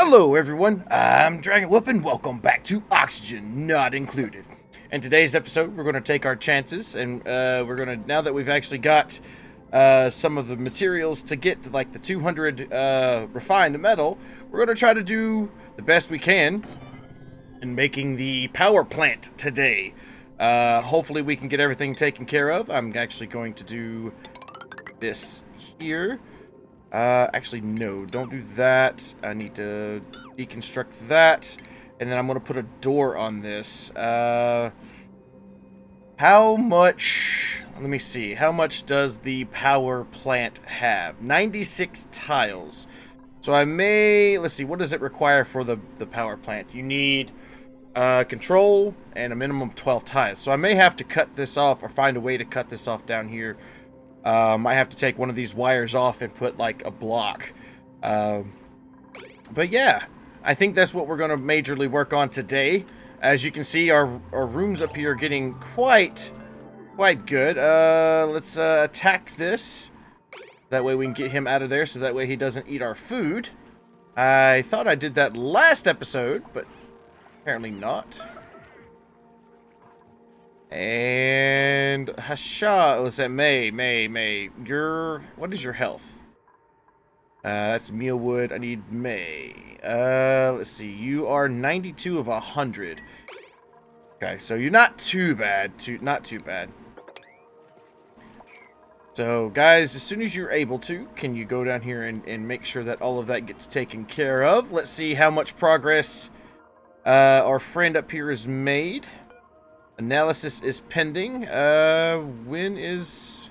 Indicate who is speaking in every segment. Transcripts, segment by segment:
Speaker 1: Hello everyone, I'm Dragon Whoop and welcome back to Oxygen Not Included. In today's episode, we're going to take our chances and we're going to, now that we've actually got some of the materials to get to like the 200 refined metal, we're going to try to do the best we can in making the power plant today. Hopefully we can get everything taken care of. I'm actually going to do this here. Actually, no, don't do that. I need to deconstruct that. And then I'm going to put a door on this. How much... Let me see. How much does the power plant have? 96 tiles. So I may... Let's see. What does it require for the power plant? You need control and a minimum of 12 tiles. So I may have to cut this off or find a way to cut this off down here. I have to take one of these wires off and put like a block. But yeah, I think that's what we're going to majorly work on today. As you can see, our rooms up here are getting quite good. Let's attack this. That way we can get him out of there so that way he doesn't eat our food. I thought I did that last episode, but apparently not. And Hasha, was that May? What is your health? That's mealwood. I need May. Let's see. You are 92 of 100. Okay, so you're not too bad. Not too bad. So, guys, as soon as you're able to, can you go down here and make sure that all of that gets taken care of? Let's see how much progress our friend up here has made. Analysis is pending. When is...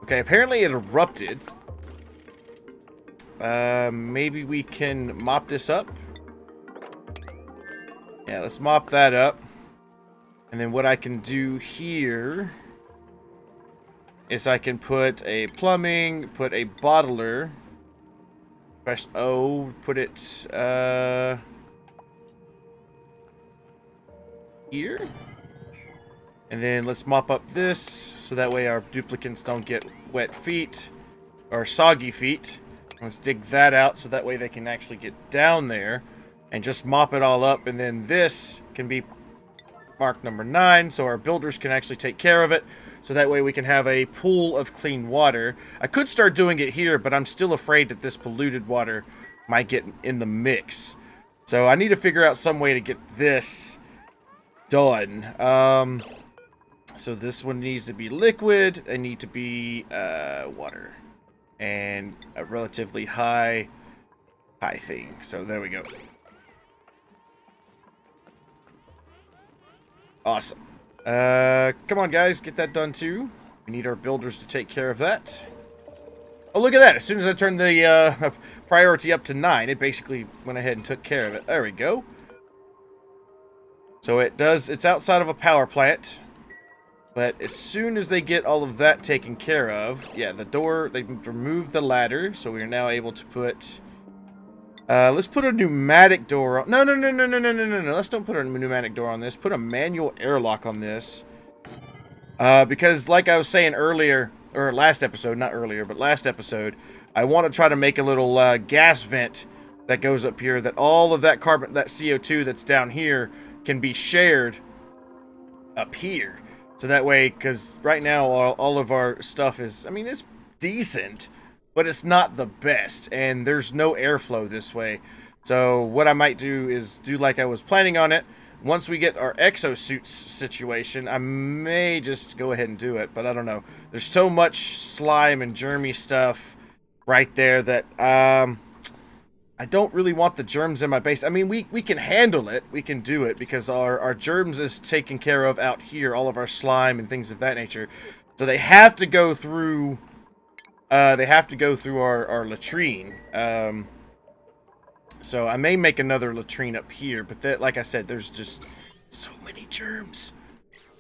Speaker 1: Okay, apparently it erupted. Maybe we can mop this up. Yeah, let's mop that up. And then what I can do here is I can put a plumbing, put a bottler. Press O, put it, here, and then let's mop up this so that way our duplicants don't get wet feet or soggy feet. Let's dig that out so that way they can actually get down there and just mop it all up, and then this can be marked number 9 so our builders can actually take care of it, so that way we can have a pool of clean water. I could start doing it here, but I'm still afraid that this polluted water might get in the mix, so I need to figure out some way to get this done. So this one needs to be liquid. They need to be water and a relatively high thing. So there we go. Awesome. Come on, guys, get that done too. We need our builders to take care of that. Oh, look at that! As soon as I turned the priority up to 9, it basically went ahead and took care of it. There we go. So it's outside of a power plant, but as soon as they get all of that taken care of, yeah, the door, they removed the ladder, so we are now able to put, let's put a pneumatic door on, no, let's don't put a pneumatic door on this, put a manual airlock on this, because like I was saying earlier, or last episode, not earlier, but last episode, I want to try to make a little, gas vent that goes up here, that all of that carbon, that CO2 that's down here, can be shared up here, so that way, because right now all of our stuff is, I mean, it's decent, but it's not the best, and there's no airflow this way. So what I might do is do like I was planning on it. Once we get our exosuits situation, I may just go ahead and do it, but I don't know. There's so much slime and germy stuff right there that I don't really want the germs in my base. I mean, we can handle it. We can do it because our germs is taken care of out here. All of our slime and things of that nature. So they have to go through... our latrine. So I may make another latrine up here. But that, like I said, there's just so many germs.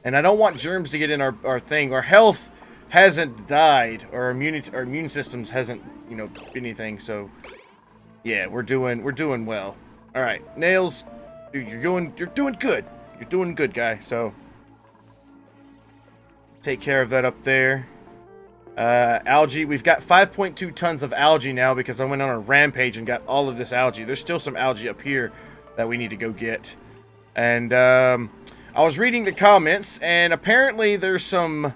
Speaker 1: And I don't want germs to get in our thing. Our health hasn't died. Our immune systems hasn't, you know, anything. So... yeah, we're doing well. All right, Nails, dude, you're doing good. You're doing good, guy. So take care of that up there. Algae. We've got 5.2 tons of algae now because I went on a rampage and got all of this algae. There's still some algae up here that we need to go get. And I was reading the comments, and apparently there's some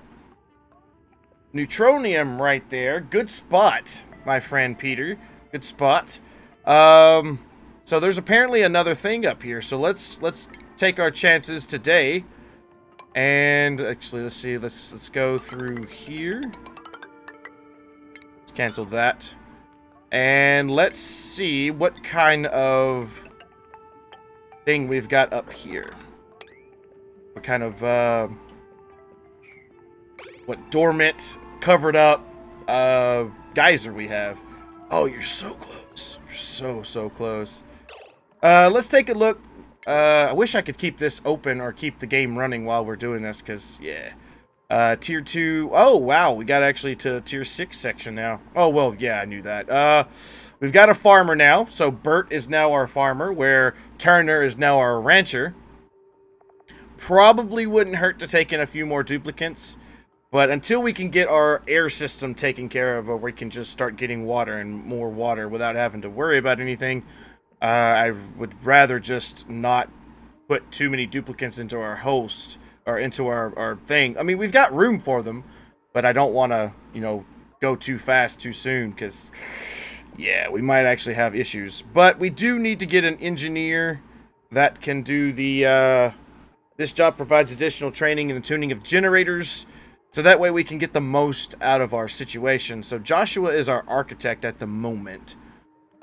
Speaker 1: neutronium right there. Good spot, my friend Peter. Good spot. So there's apparently another thing up here. So let's take our chances today. And actually, let's see. Let's go through here. Let's cancel that. And let's see what kind of thing we've got up here. What kind of what dormant, covered up geyser we have. Oh, you're so close. You're so close. Let's take a look. I wish I could keep this open or keep the game running while we're doing this, because, yeah. Tier 2. Oh, wow. We got actually to Tier 6 section now. Oh, well, yeah, I knew that. We've got a farmer now. So Bert is now our farmer, where Turner is now our rancher. Probably wouldn't hurt to take in a few more duplicates. But until we can get our air system taken care of, or we can just start getting water and more water without having to worry about anything, I would rather just not put too many duplicates into our host, or into our thing. I mean, we've got room for them, but I don't want to, you know, go too fast too soon, because, yeah, we might actually have issues. But we do need to get an engineer that can do the, this job provides additional training in the tuning of generators, so that way we can get the most out of our situation. So Joshua is our architect at the moment.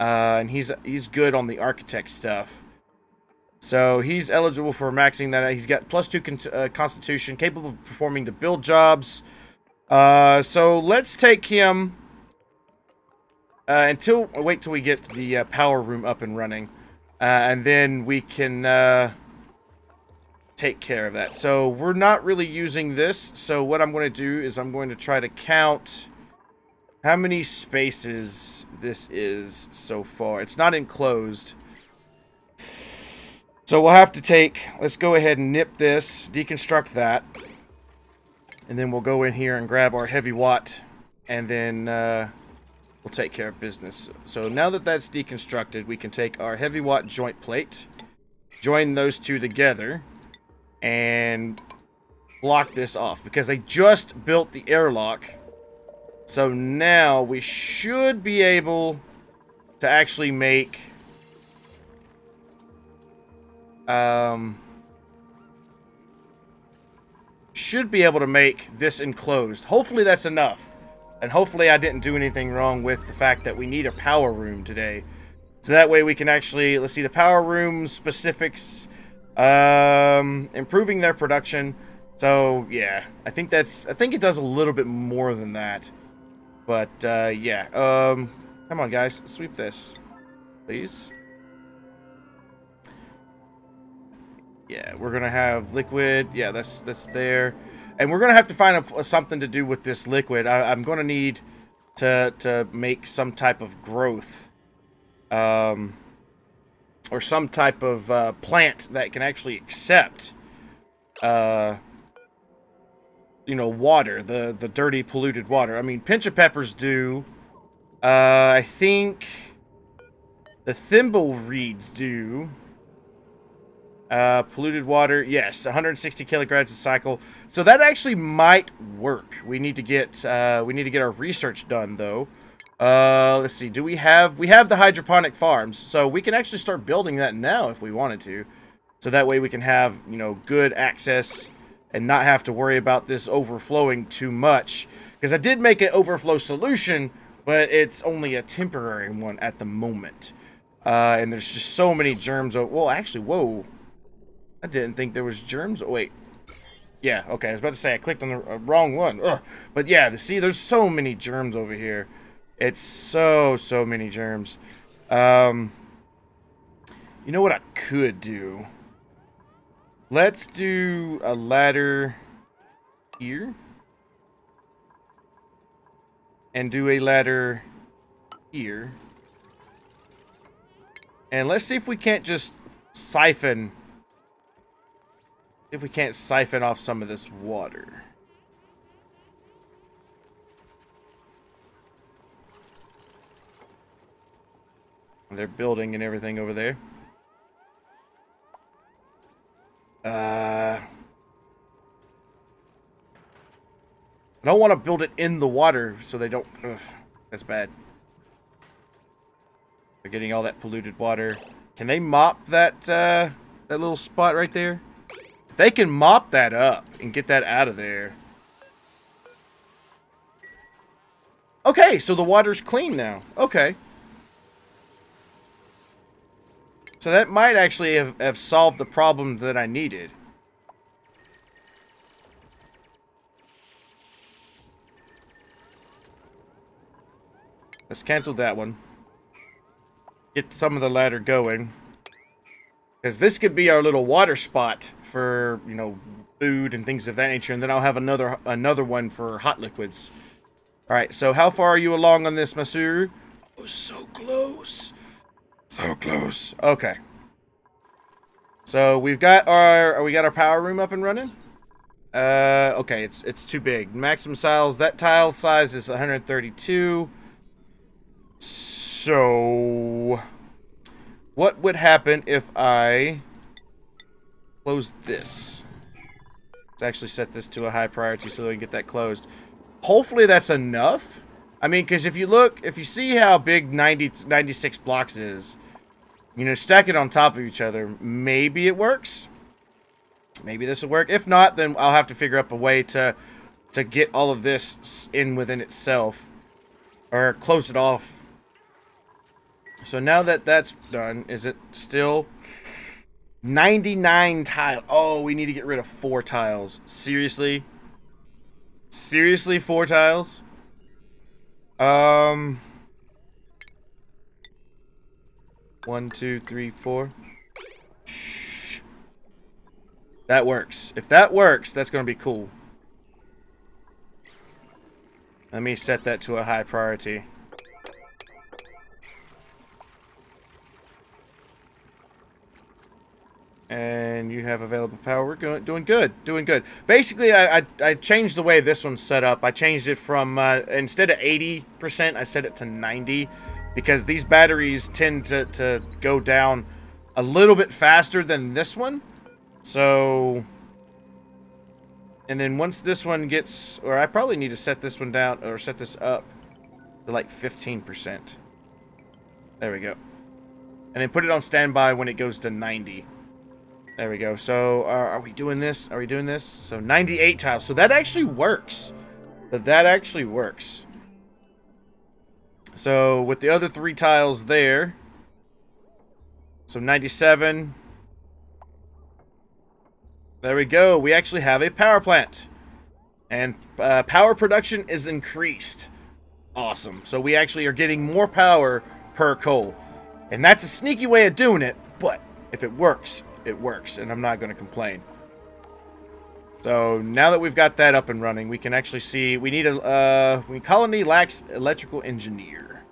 Speaker 1: And he's good on the architect stuff. So he's eligible for maxing that out. He's got +2 constitution, capable of performing the build jobs. So let's take him wait till we get the power room up and running. And then we can take care of that. So we're not really using this. So what I'm going to do is I'm going to try to count how many spaces this is so far. It's not enclosed. So we'll have to take, let's go ahead and nip this, deconstruct that. And then we'll go in here and grab our heavy watt. And then we'll take care of business. So now that that's deconstructed, we can take our heavy watt joint plate, join those two together, and block this off. Because I just built the airlock. So now we should be able to actually make this enclosed. Hopefully that's enough. And hopefully I didn't do anything wrong with the fact that we need a power room today. So that way we can actually, let's see, the power room specifics, improving their production. So yeah, I think it does a little bit more than that. But, yeah. Come on, guys. Sweep this. Please. Yeah, we're gonna have liquid. Yeah, that's there. And we're gonna have to find something to do with this liquid. I'm gonna need to make some type of growth. Or some type of, plant that can actually accept, you know, water, the dirty, polluted water. I mean, pinch of peppers do. I think the thimble reeds do. Polluted water, yes, 160 kilograms a cycle. So that actually might work. We need to get our research done though. Let's see. We have the hydroponic farms, so we can actually start building that now if we wanted to. So that way we can have, you know, good access and not have to worry about this overflowing too much. Because I did make an overflow solution, but it's only a temporary one at the moment. And there's just so many germs. Well, actually, whoa. I didn't think there was germs. Oh, wait. Yeah, okay. I was about to say I clicked on the wrong one. Ugh. But yeah, see, there's so many germs over here. It's so many germs. You know what I could do? Let's do a ladder here. And do a ladder here. And let's see if we can't just siphon... If we can't siphon off some of this water. They're building and everything over there. I don't want to build it in the water so they don't... Ugh, that's bad. They're getting all that polluted water. Can they mop that, that little spot right there? If they can mop that up and get that out of there... Okay, so the water's clean now. Okay. So that might actually have solved the problem that I needed. Let's cancel that one. Get some of the ladder going. Because this could be our little water spot for, you know, food and things of that nature. And then I'll have another one for hot liquids. Alright, so how far are you along on this, Monsieur? Oh, so close. So close. Okay. So we've got our power room up and running? Okay, it's too big. Maximum size, that tile size is 132. So what would happen if I close this? Let's actually set this to a high priority so we can get that closed. Hopefully that's enough. I mean, because if you see how big 96 blocks is, you know, stack it on top of each other, maybe it works. Maybe this will work. If not, then I'll have to figure out a way to get all of this in within itself. Or close it off. So now that that's done, is it still 99 tiles? Oh, we need to get rid of 4 tiles. Seriously? Seriously, 4 tiles? 1, 2, 3, 4. Shh. That works. If that works, that's going to be cool. Let me set that to a high priority. And you have available power. We're doing good. Doing good. Basically, I changed the way this one's set up. I changed it from, instead of 80%, I set it to 90%. Because these batteries tend to go down a little bit faster than this one. So... And then once this one gets... Or I probably need to set this one down, or set this up to like 15%. There we go. And then put it on standby when it goes to 90. There we go. So, are we doing this? Are we doing this? So, 98 tiles. So, that actually works. That actually works. So, with the other 3 tiles there. So, 97. There we go. We actually have a power plant. And power production is increased. Awesome. So, we actually are getting more power per coal. And that's a sneaky way of doing it. But, if it works... It works, and I'm not going to complain. So now that we've got that up and running, we can actually see we need a colony lacks electrical engineer.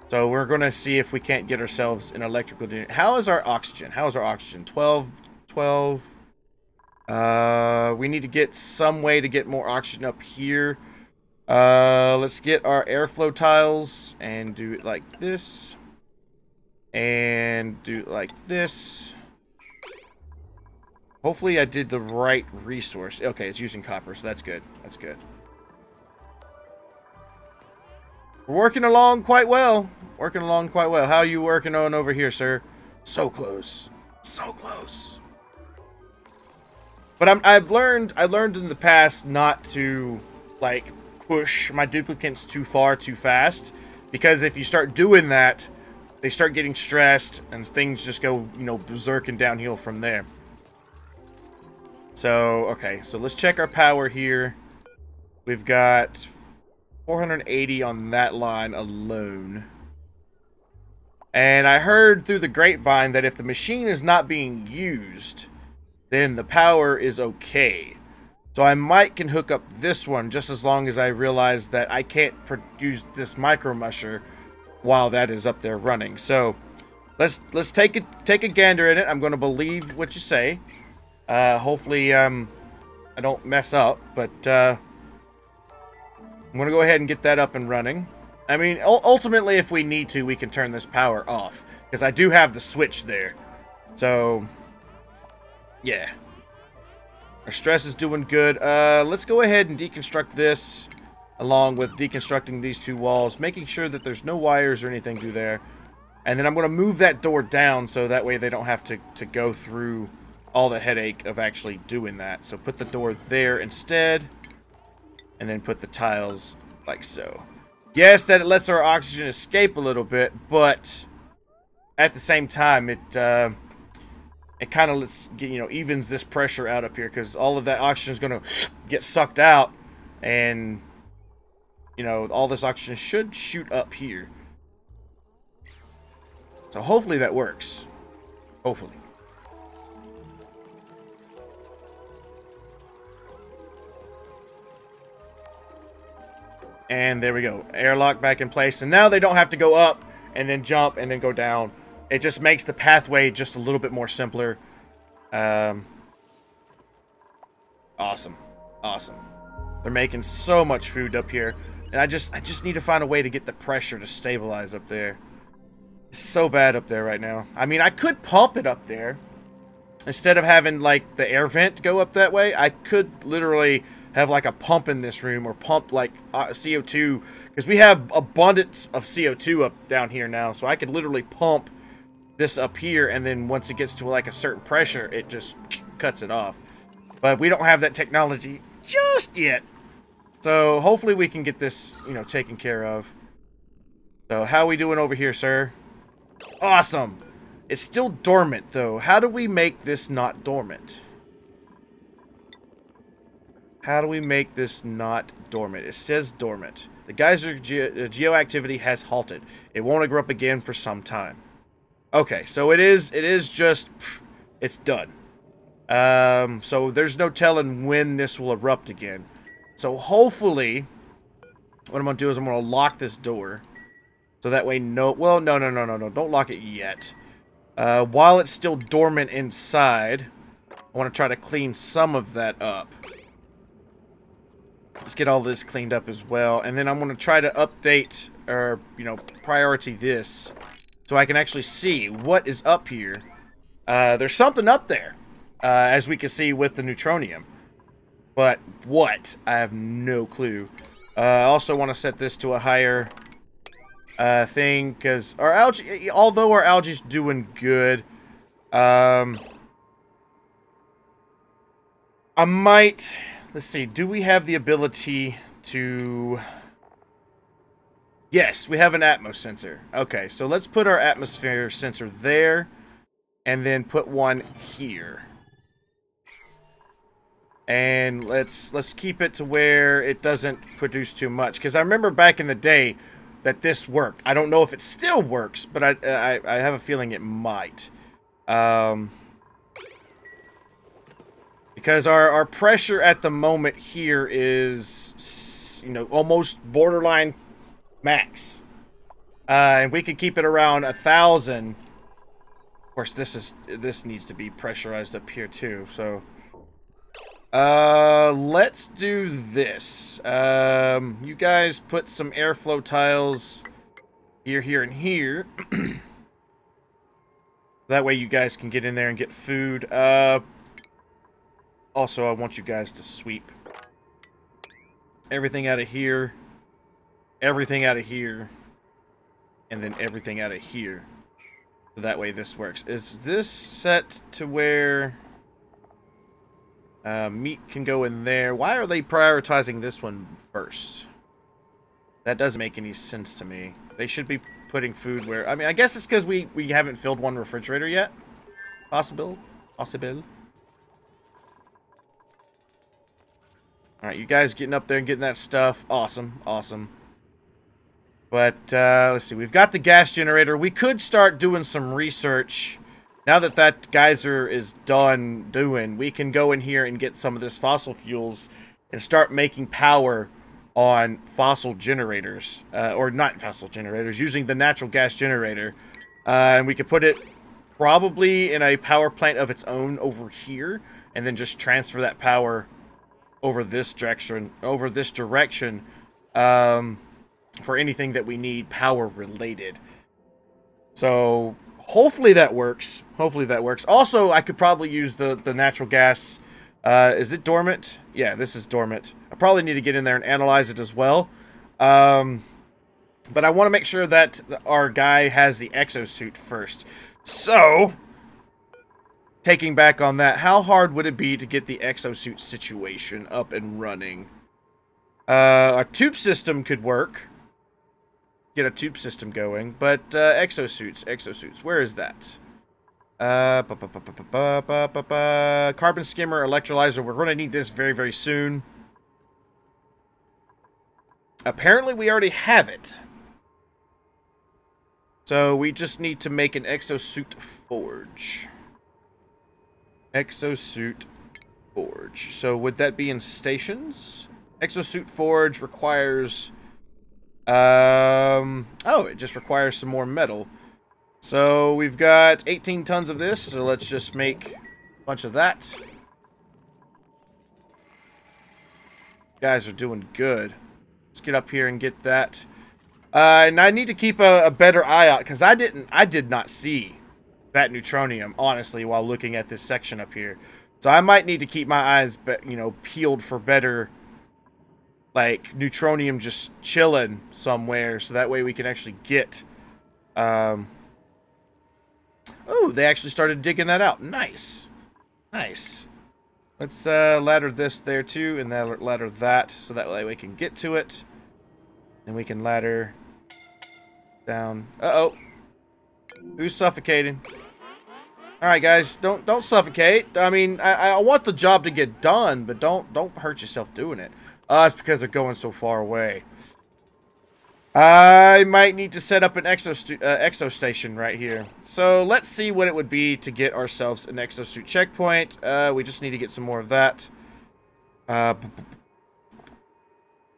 Speaker 1: So we're going to see if we can't get ourselves an electrical engineer. How is our oxygen? How is our oxygen? 12. We need to get some way to get more oxygen up here. Let's get our airflow tiles and do it like this. And do it like this. Hopefully I did the right resource. Okay, it's using copper, so that's good. That's good. We're working along quite well. Working along quite well. How are you working on over here, sir? So close. So close. But I've learned in the past not to, like, push my duplicates too far too fast. Because if you start doing that, they start getting stressed, and things just go, you know, berserk and downhill from there. So, okay, so let's check our power here. We've got 480 on that line alone. And I heard through the grapevine that if the machine is not being used, then the power is okay. So I might can hook up this one just as long as I realize that I can't produce this micro musher while that is up there running. So let's take a gander at it. I'm going to believe what you say. Hopefully, I don't mess up, but, I'm going to go ahead and get that up and running. I mean, ultimately, if we need to, we can turn this power off. Because I do have the switch there. So, yeah. Our stress is doing good. Let's go ahead and deconstruct this. Along with deconstructing these two walls. Making sure that there's no wires or anything through there. And then I'm going to move that door down so that way they don't have to go through all the headache of actually doing that. So put the door there instead. And then put the tiles like so. Yes, that it lets our oxygen escape a little bit, but at the same time, it kind of evens this pressure out up here because all of that oxygen is going to get sucked out, and all this oxygen should shoot up here. So hopefully that works. Hopefully. And there we go. Airlock back in place. And now they don't have to go up and then jump and then go down. It just makes the pathway just a little bit more simpler. Awesome. Awesome. They're making so much food up here. And I just need to find a way to get the pressure to stabilize up there. It's so bad up there right now. I mean, I could pump it up there. Instead of having, like, the air vent go up that way, I could literally have like a pump in this room, or pump like CO2, because we have abundance of CO2 up down here now, so I could literally pump this up here, and then once it gets to like a certain pressure, it just cuts it off. But we don't have that technology just yet, so hopefully we can get this, taken care of. So how are we doing over here, sir? Awesome. It's still dormant though. How do we make this not dormant? How do we make this not dormant? It says dormant. The geyser geoactivity has halted. It won't erupt again for some time. Okay, so it is just, it's done. So there's no telling when this will erupt again. So hopefully, what I'm going to do is I'm going to lock this door. So that way no, don't lock it yet. While it's still dormant inside, I want to try to clean some of that up. Let's get all this cleaned up as well. And then I'm going to try to update, or, priority this. So I can actually see what is up here. There's something up there. As we can see with the neutronium. But what? I have no clue. I also want to set this to a higher thing. Because our algae, although our algae's doing good. I might... Let's see, do we have the ability to... Yes, we have an Atmos sensor. Okay, so let's put our atmosphere sensor there, and then put one here. And let's keep it to where it doesn't produce too much. Because I remember back in the day that this worked. I don't know if it still works, but I have a feeling it might. Because our pressure at the moment here is, almost borderline max. And we could keep it around 1,000. Of course, this needs to be pressurized up here too. So, let's do this. You guys put some airflow tiles here, here, and here. That way you guys can get in there and get food. Also, I want you guys to sweep everything out of here, everything out of here, and then everything out of here. So that way this works. Is this set to where meat can go in there? Why are they prioritizing this one first? That doesn't make any sense to me. They should be putting food where... I mean, I guess it's because we haven't filled one refrigerator yet. Possible. Alright, you guys getting up there and getting that stuff. Awesome, awesome. But, let's see. We've got the gas generator. We could start doing some research. Now that that geyser is done doing, we can go in here and get some of this fossil fuels and start making power on fossil generators. Or not fossil generators, using the natural gas generator. And we could put it probably in a power plant of its own over here. And then just transfer that power over this direction, for anything that we need power related. So hopefully that works. Hopefully that works. Also, I could probably use the natural gas. Is it dormant? Yeah, this is dormant. I probably need to get in there and analyze it as well. But I want to make sure that our guy has the exosuit first. So, taking back on that, how hard would it be to get the exosuit situation up and running? A tube system could work. Get a tube system going, but exosuits, where is that? Carbon skimmer, electrolyzer. We're going to need this very, very soon. Apparently, we already have it. So, we just need to make an exosuit forge. Exosuit forge. So, would that be in stations? Exosuit forge requires... oh, it just requires some more metal. So, we've got 18 tons of this, so let's just make a bunch of that. Guys are doing good. Let's get up here and get that. And I need to keep a better eye out, because I did not see that neutronium, honestly, while looking at this section up here. So I might need to keep my eyes, peeled for better, like, neutronium just chilling somewhere, so that way we can actually get, oh, they actually started digging that out. Nice. Nice. Let's, ladder this there, too, and then ladder that, so that way we can get to it. And we can ladder down. Uh-oh. Who's suffocating? Alright, guys, don't suffocate. I mean, I want the job to get done, but don't hurt yourself doing it. It's because they're going so far away. I might need to set up an exo station right here. So let's see what it would be to get ourselves an exosuit checkpoint. We just need to get some more of that.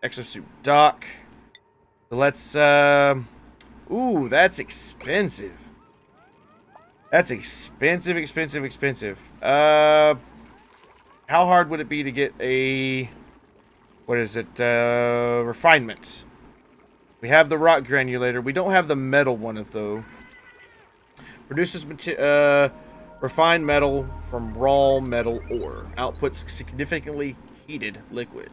Speaker 1: Exosuit dock. So let's, ooh, that's expensive. That's expensive, expensive, expensive. How hard would it be to get a, what is it, refinement? We have the rock granulator. We don't have the metal one, though. Produces refined metal from raw metal ore. Outputs significantly heated liquid.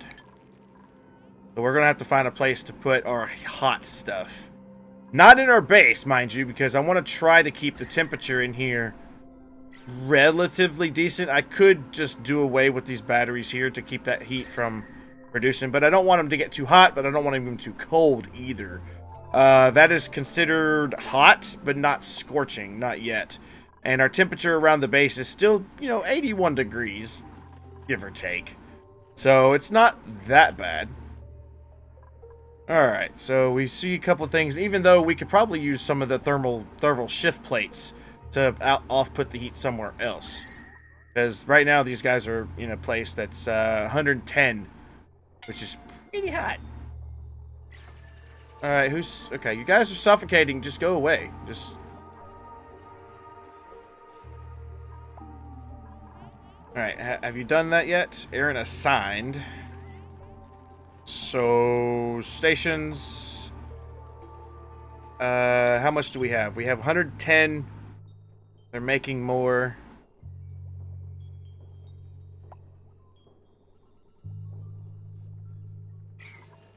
Speaker 1: So we're going to have to find a place to put our hot stuff. Not in our base, mind you, because I want to try to keep the temperature in here relatively decent. I could just do away with these batteries here to keep that heat from producing, but I don't want them to get too hot, but I don't want them too cold either. That is considered hot, but not scorching, not yet. And our temperature around the base is still, 81 degrees, give or take. So it's not that bad. Alright, so we see a couple of things, even though we could probably use some of the thermal shift plates to off-put the heat somewhere else. Because right now these guys are in a place that's 110, which is pretty hot. Alright, okay, you guys are suffocating, just go away. Alright, have you done that yet? Aaron assigned. So, stations. How much do we have? We have 110. They're making more.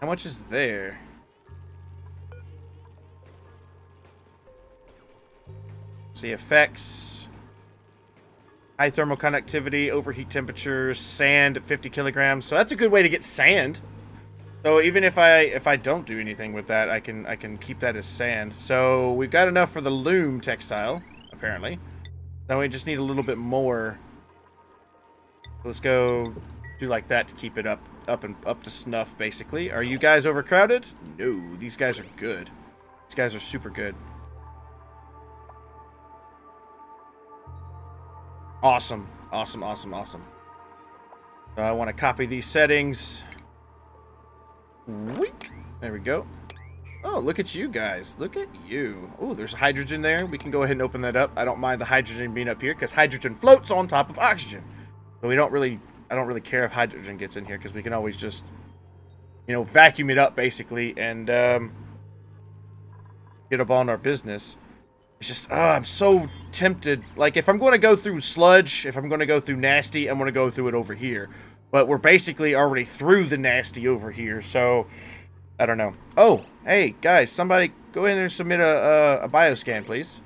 Speaker 1: How much is there? See, effects. High thermal conductivity, overheat temperatures, sand at 50 kilograms. So that's a good way to get sand. So even if I don't do anything with that, I can keep that as sand. So we've got enough for the loom textile, apparently. Now we just need a little bit more. Let's go do like that to keep it up to snuff, basically. Are you guys overcrowded? No, these guys are good. These guys are super good. Awesome, awesome, awesome, awesome. So I want to copy these settings. Weak. There we go. Oh, look at you guys. Look at you. Oh, there's hydrogen there. We can go ahead and open that up. I don't mind the hydrogen being up here because hydrogen floats on top of oxygen. So I don't really care if hydrogen gets in here because we can always just, vacuum it up basically and get up on our business. It's just, I'm so tempted. Like, if I'm going to go through sludge, if I'm going to go through nasty, I'm going to go through it over here. But we're basically already through the nasty over here, so I don't know. Oh, hey, guys, somebody go in and submit a bioscan, please.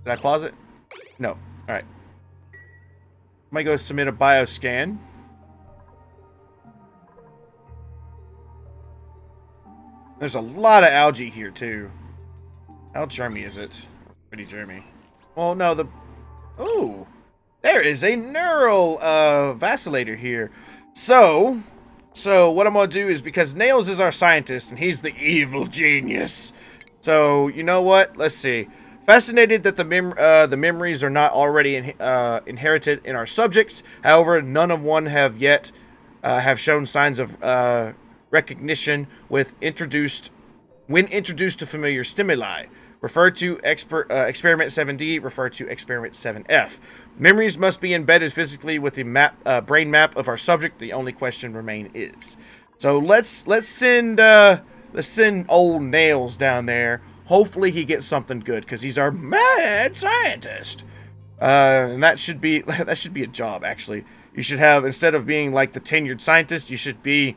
Speaker 1: Did I pause it? No. All right. Somebody go submit a bioscan. There's a lot of algae here, too. How germy is it? Pretty germy. Well, no, the... Oh! There is a neural vacillator here. So what I'm going to do is, because Nails is our scientist, and he's the evil genius. So, you know what? Let's see. Fascinated that the memories are not already inherited in our subjects. However, none of one have yet have shown signs of recognition when introduced to familiar stimuli. Refer to Experiment 7D, refer to Experiment 7F. Memories must be embedded physically with the brain map of our subject. The only question remain is. So let's send old Nails down there. Hopefully he gets something good, because he's our mad scientist. And that should be a job, actually. You should have, instead of being like the tenured scientist, you should be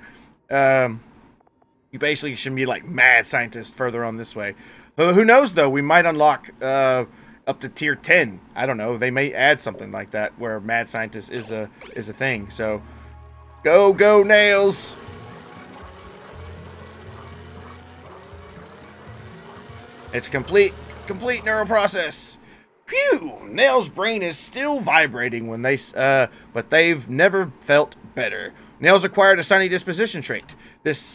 Speaker 1: you basically should be like mad scientist further on this way. Who knows, though? We might unlock up to tier 10. I don't know. They may add something like that where mad scientist is a thing. So, go Nails! It's complete neural process. Phew! Nails' brain is still vibrating when but they've never felt better. Nails acquired a sunny disposition trait. This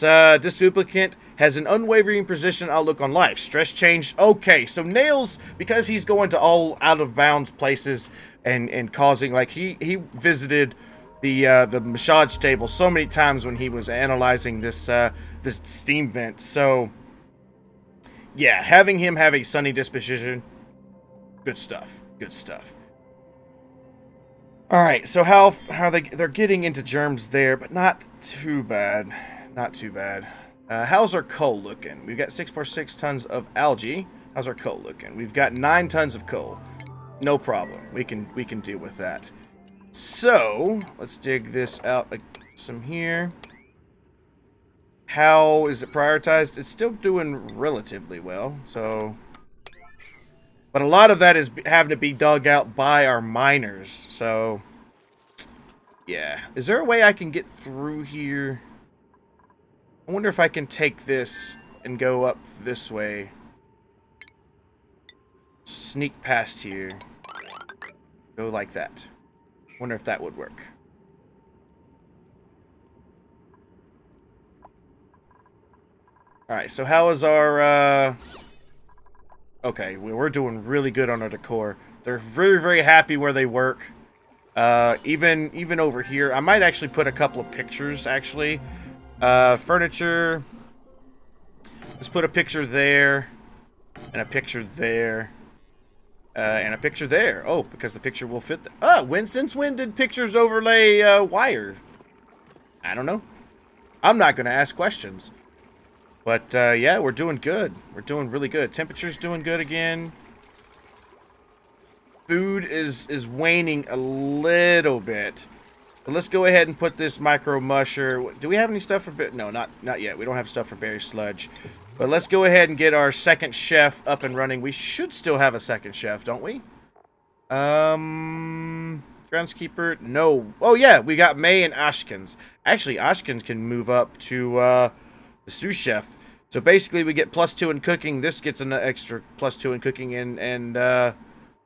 Speaker 1: duplicate has an unwavering precision outlook on life. Stress changed. Okay, so Nails, because he's going to all out of bounds places and causing, like, he visited the massage table so many times when he was analyzing this this steam vent. So yeah, having him have a sunny disposition, good stuff. Good stuff. All right, so how they're getting into germs there, but not too bad. Not too bad. How's our coal looking? We've got 6.6 tons of algae. How's our coal looking? We've got 9 tons of coal. No problem. We can deal with that. So let's dig this out some here. How is it prioritized? It's still doing relatively well. So, but a lot of that is having to be dug out by our miners. So, yeah. Is there a way I can get through here? I wonder if I can take this and go up this way. Sneak past here. Go like that. Wonder if that would work. Alright, so how is our, Okay, we're doing really good on our decor. They're very, very happy where they work. Even over here. I might actually put a couple of pictures, actually. Furniture. Let's put a picture there. And a picture there. And a picture there. Oh, because the picture will fit. Since when did pictures overlay wire? I don't know. I'm not going to ask questions. But, yeah, we're doing good. We're doing really good. Temperature's doing good again. Food is waning a little bit. But let's go ahead and put this micro musher. Do we have any stuff for... No, not yet. We don't have stuff for berry sludge. But let's go ahead and get our second chef up and running. We should still have a second chef, don't we? Groundskeeper? No. Oh, yeah. We got May and Ashkins. Actually, Ashkins can move up to the sous chef. So basically, we get +2 in cooking. This gets an extra +2 in cooking and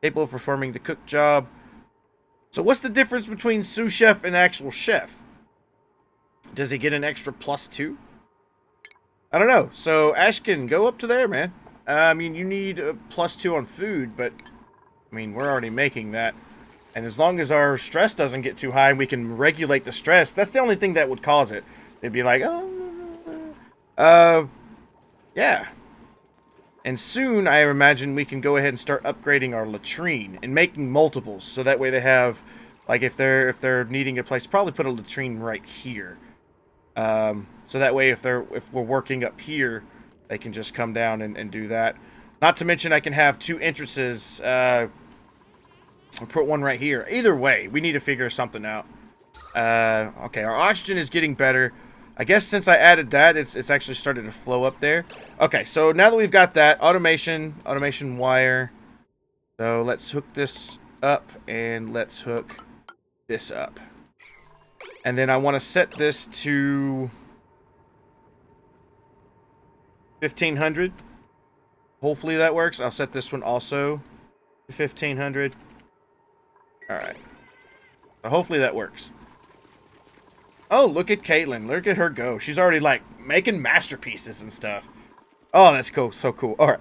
Speaker 1: capable of performing the cook job. So what's the difference between sous chef and actual chef? Does he get an extra +2? I don't know. So Ashkin, go up to there, man. I mean, you need a +2 on food, but I mean, we're already making that. And as long as our stress doesn't get too high and we can regulate the stress, that's the only thing that would cause it. It'd be like, yeah. And soon, I imagine, we can go ahead and start upgrading our latrine and making multiples. So that way they have, like, if they're needing a place, probably put a latrine right here. So that way, if we're working up here, they can just come down and do that. Not to mention I can have 2 entrances. I'll put one right here. Either way, we need to figure something out. Okay, our oxygen is getting better. I guess since I added that, it's actually started to flow up there. Okay, so now that we've got that, automation wire. So let's hook this up, and let's hook this up. And then I want to set this to 1500. Hopefully that works. I'll set this one also to 1500. Alright. So hopefully that works. Oh, look at Caitlin. Look at her go. She's already, like, making masterpieces and stuff. Oh, that's cool. So cool. Alright.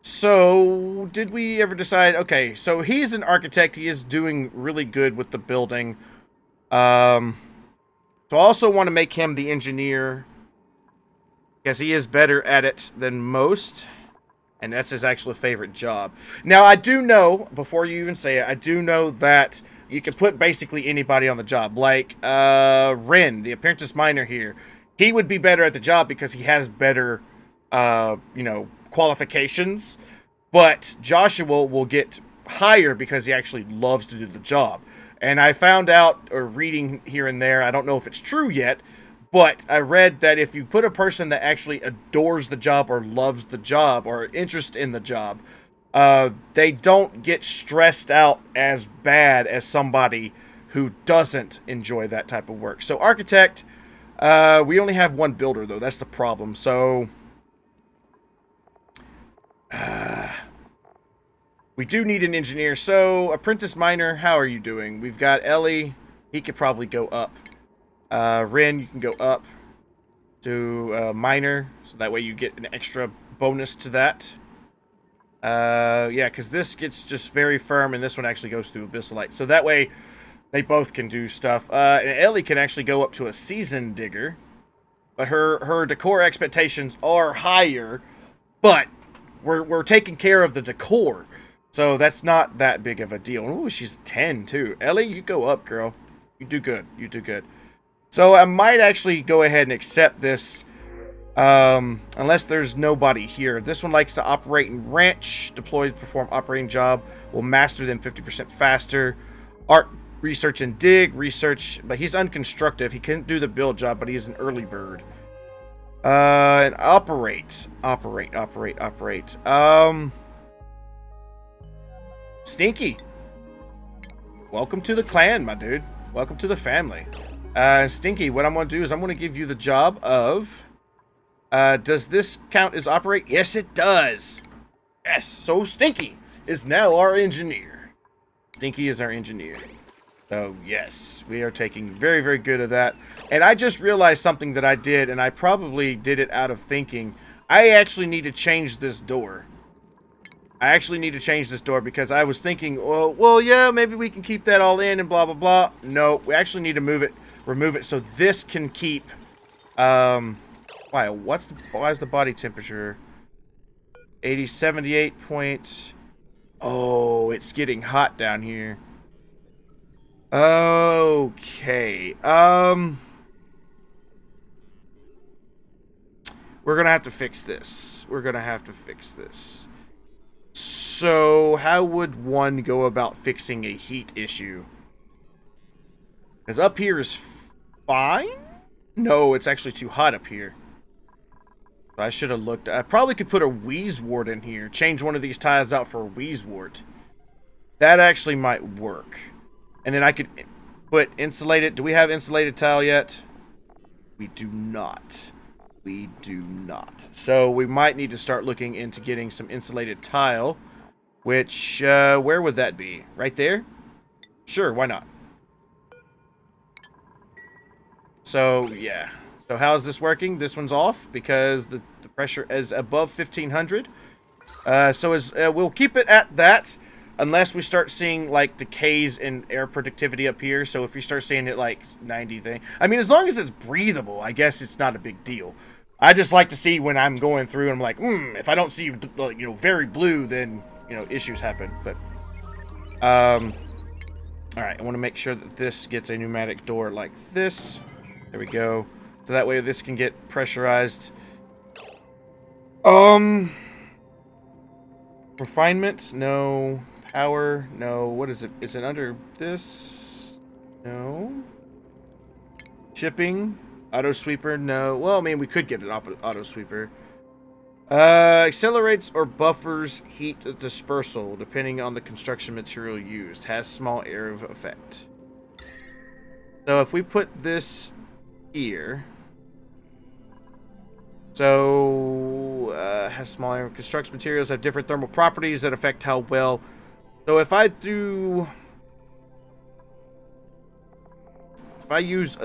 Speaker 1: So, did we ever decide... Okay, so he's an architect. He is doing really good with the building. So I also want to make him the engineer, because he is better at it than most. And that's his actual favorite job. Now, I do know, before you even say it, I do know that you can put basically anybody on the job. Like, Ren, the apprentice miner here. He would be better at the job because he has better, you know, qualifications. But Joshua will get higher because he actually loves to do the job. And I found out, or reading here and there, I don't know if it's true yet, but I read that if you put a person that actually adores the job or loves the job or interest in the job, they don't get stressed out as bad as somebody who doesn't enjoy that type of work. So architect, we only have 1 builder though. That's the problem. So we do need an engineer. So apprentice miner, how are you doing? We've got Ellie. He could probably go up. Ren, you can go up to miner, so that way you get an extra bonus to that. Yeah, because this gets just very firm, and this one actually goes through abyssalite. So that way, they both can do stuff. And Ellie can actually go up to a seasoned digger, but her decor expectations are higher, but we're taking care of the decor, so that's not that big of a deal. Ooh, she's 10 too. Ellie, you go up, girl. You do good. You do good. So I might actually go ahead and accept this, unless there's nobody here. This one likes to operate in ranch, deploy, perform operating job, will master them 50% faster. Art, research, and dig, research, but he's unconstructive. He can't do the build job, but he's an early bird. And operate. Stinky. Welcome to the clan, my dude. Welcome to the family. Stinky, what I'm going to do is I'm going to give you the job of... does this count as operate? Yes, it does. Yes, so Stinky is now our engineer. Stinky is our engineer. So, yes, we are taking very, very good of that. And I just realized something that I did, and I probably did it out of thinking. I actually need to change this door. Because I was thinking, well, yeah, maybe we can keep that all in and blah, blah, blah. No, we actually need to remove it so this can keep, why is the body temperature 78 point? Oh, it's getting hot down here. Okay. We're gonna have to fix this. So, how would one go about fixing a heat issue? Because up here is fine? No, it's actually too hot up here. I should have looked. I probably could put a Wheezewort in here. Change one of these tiles out for a Wheezewort. That actually might work. And then I could put insulated. Do we have insulated tile yet? We do not. We do not. So we might need to start looking into getting some insulated tile. Which, where would that be? Right there? Sure, why not? So, yeah. So how is this working? This one's off because the pressure is above 1500. We'll keep it at that unless we start seeing like decays in air productivity up here. So if we start seeing it like 90 thing, I mean, as long as it's breathable, I guess it's not a big deal. I just like to see when I'm going through and I'm like, if I don't see, very blue, then, issues happen. But, all right, I want to make sure that this gets a pneumatic door like this. There we go. So that way this can get pressurized. Refinement, no. Power, no. What is it? Is it under this? No. Shipping, auto sweeper, no. Well, I mean, we could get an auto sweeper. Accelerates or buffers heat dispersal depending on the construction material used. Has small area of effect. So if we put this here, so has small area. Construction materials have different thermal properties that affect how well. So if I use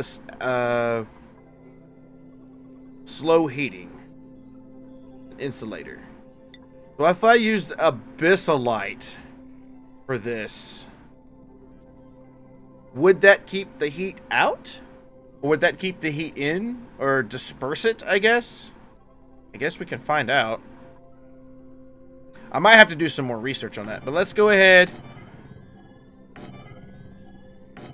Speaker 1: a slow heating insulator. So if I used abyssalite for this, would that keep the heat out? Or would that keep the heat in? Or disperse it, I guess? I guess we can find out. I might have to do some more research on that. But let's go ahead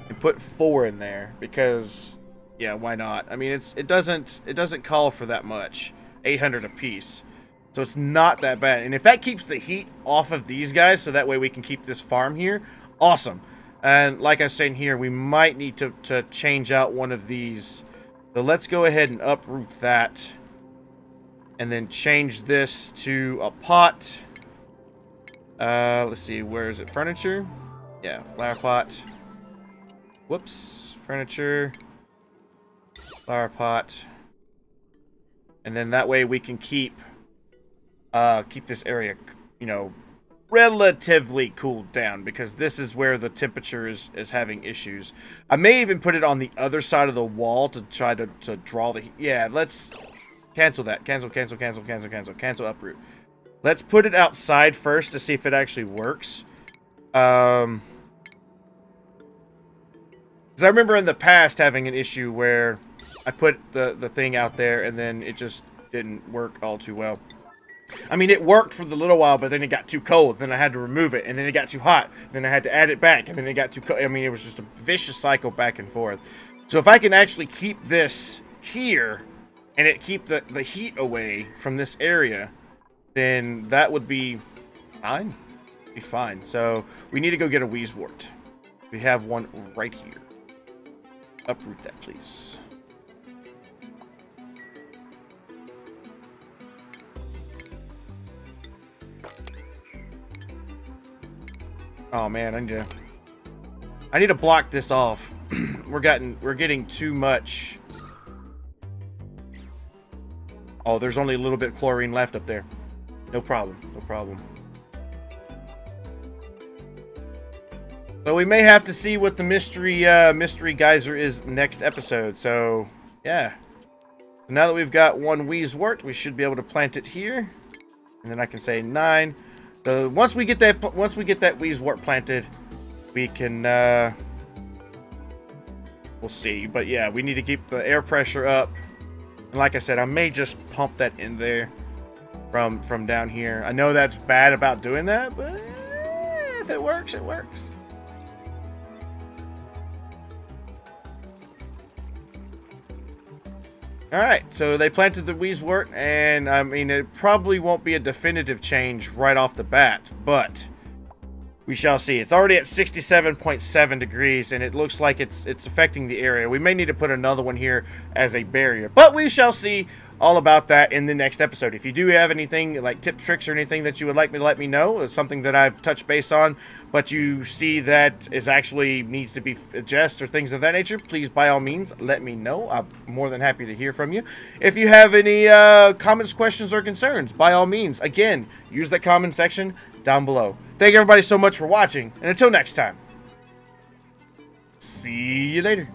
Speaker 1: and put 4 in there. Because, yeah, why not? I mean, it doesn't call for that much. 800 apiece. So it's not that bad. And if that keeps the heat off of these guys, so that way we can keep this farm here, awesome. And like I was saying here, we might need to change out one of these. So let's go ahead and uproot that. And then change this to a pot. Let's see, where is it? Furniture? Yeah, flower pot. Whoops. Furniture. Flower pot. And then that way we can keep this area, you know, relatively cooled down, because this is where the temperature is having issues. I may even put it on the other side of the wall to try to draw the heat. Yeah, let's cancel that. Cancel uproot. Let's put it outside first to see if it actually works. Because I remember in the past having an issue where I put the thing out there and then it just didn't work all too well. I mean, it worked for the little while, but then it got too cold. Then I had to remove it, and then it got too hot. Then I had to add it back, and then it got too cold. I mean, it was just a vicious cycle back and forth. So if I can actually keep this here, and it keep the heat away from this area, then that would be fine. Be fine. So we need to go get a Wheezewort. We have one right here. Uproot that, please. Oh man, I need to block this off. We're getting too much. Oh, there's only a little bit of chlorine left up there. No problem, no problem. So we may have to see what the mystery geyser is next episode. So yeah. Now that we've got one Wheezewort, we should be able to plant it here, and then I can say 9. So once we get that Wheezewort planted, we can we'll see. But yeah, we need to keep the air pressure up. And like I said, I may just pump that in there from down here. I know that's bad about doing that, but if it works, it works. Alright, so they planted the Wheezewort, and I mean, it probably won't be a definitive change right off the bat, but we shall see. It's already at 67.7 degrees, and it looks like it's affecting the area. We may need to put another one here as a barrier, but we shall see all about that in the next episode. If you do have anything like tips, tricks, or anything that you would like me to let me know, it's something that I've touched base on, but you see that is actually needs to be adjusted or things of that nature, please by all means let me know. I'm more than happy to hear from you. If you have any comments, questions, or concerns, by all means, again, use the comment section down below. Thank everybody so much for watching, and until next time, see you later.